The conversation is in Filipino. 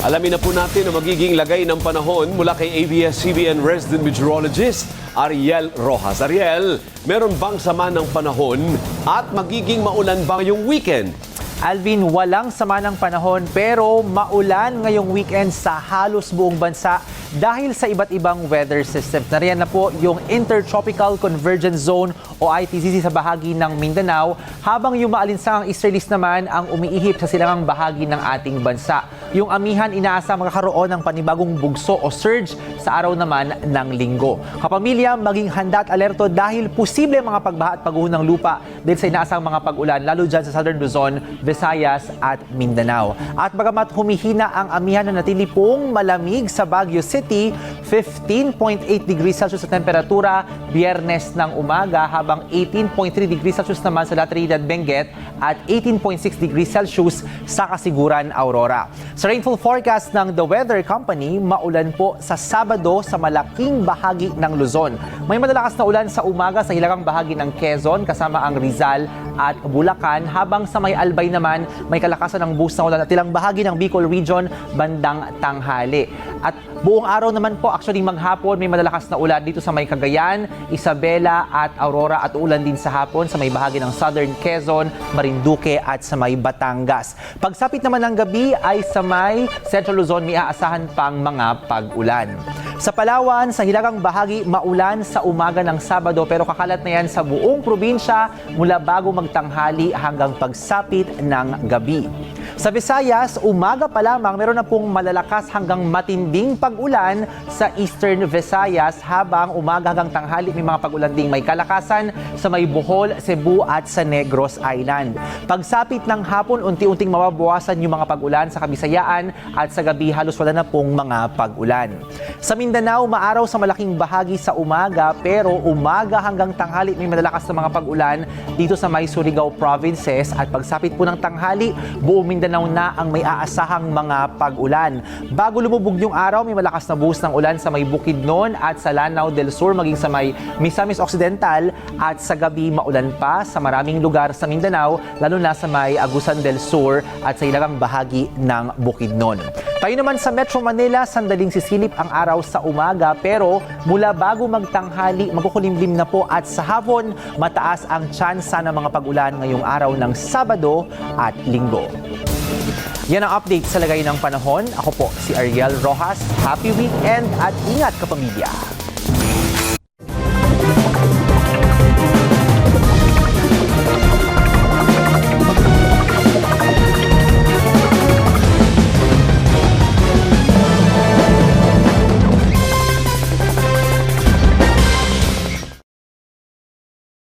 Alamin na po natin ang magiging lagay ng panahon mula kay ABS-CBN resident meteorologist Ariel Rojas. Ariel, meron bang sama ng panahon at magiging maulan ba ngayong weekend? Alvin, walang sama ng panahon pero maulan ngayong weekend sa halos buong bansa dahil sa iba't ibang weather system. Nariyan na po yung Intertropical Convergence Zone o ITCZ sa bahagi ng Mindanao, habang yung maalinsangang easterlies naman ang umiihip sa silangang bahagi ng ating bansa. Yung amihan inaasa magkakaroon ng panibagong bugso o surge sa araw naman ng linggo. Kapamilya, maging handa at alerto dahil posible mga pagbaha at pagguho ng lupa dahil sa inaasang mga pag-ulan lalo dyan sa Southern Luzon, Visayas at Mindanao. At bagamat humihina ang amihan na natili pong malamig sa Baguio City, 15.8 degrees Celsius sa temperatura Biyernes ng umaga, habang 18.3 degrees Celsius naman sa La Trinidad, Benguet at 18.6 degrees Celsius sa Kasiguran, Aurora. Sa rainfall forecast ng The Weather Company, maulan po sa Sabado sa malaking bahagi ng Luzon. May malalakas na ulan sa umaga sa hilagang bahagi ng Quezon kasama ang Rizal at Bulacan, habang sa may Albay naman may kalakasan ng boost na ulan at ilang bahagi ng Bicol Region bandang tanghali. At buong araw naman po, actually maghapon, may malalakas na ulan dito sa may Cagayan, Isabela at Aurora, at ulan din sa hapon sa may bahagi ng Southern Quezon, Marinduque at sa may Batangas. Pagsapit naman ng gabi ay sa may Central Luzon may aasahan pang mga pag-ulan. Sa Palawan, sa hilagang bahagi, maulan sa umaga ng Sabado pero kakalat na yan sa buong probinsya mula bago magtanghali hanggang pagsapit ng gabi. Sa Visayas, umaga pa lamang meron na pong malalakas hanggang matinding pag-ulan sa Eastern Visayas, habang umaga hanggang tanghali may mga pag-ulan ding may kalakasan sa may Bohol, Cebu at sa Negros Island. Pagsapit ng hapon, unti-unting mababawasan yung mga pag-ulan sa Kabisayaan at sa gabi halos wala na pong mga pag-ulan. Sa Mindanao, maaraw sa malaking bahagi sa umaga pero umaga hanggang tanghali may malalakas na mga pag-ulan dito sa may Surigao provinces, at pagsapit po ng tanghali, buong Mindanao na ang may aasahang mga pag-ulan. Bago lumubog yung araw, may malakas na buhos ng ulan sa may Bukidnon at sa Lanao del Sur, maging sa may Misamis Occidental, at sa gabi maulan pa sa maraming lugar sa Mindanao, lalo na sa may Agusan del Sur at sa ilang bahagi ng Bukidnon. Tayo naman sa Metro Manila, sandaling sisilip ang araw sa umaga pero mula bago magtanghali, magkukulimlim na po, at sa hapon mataas ang tsansa ng mga pag-ulan ngayong araw ng Sabado at Linggo. Yan ang update sa lagay ng panahon. Ako po si Ariel Rojas. Happy weekend at ingat kapamilya!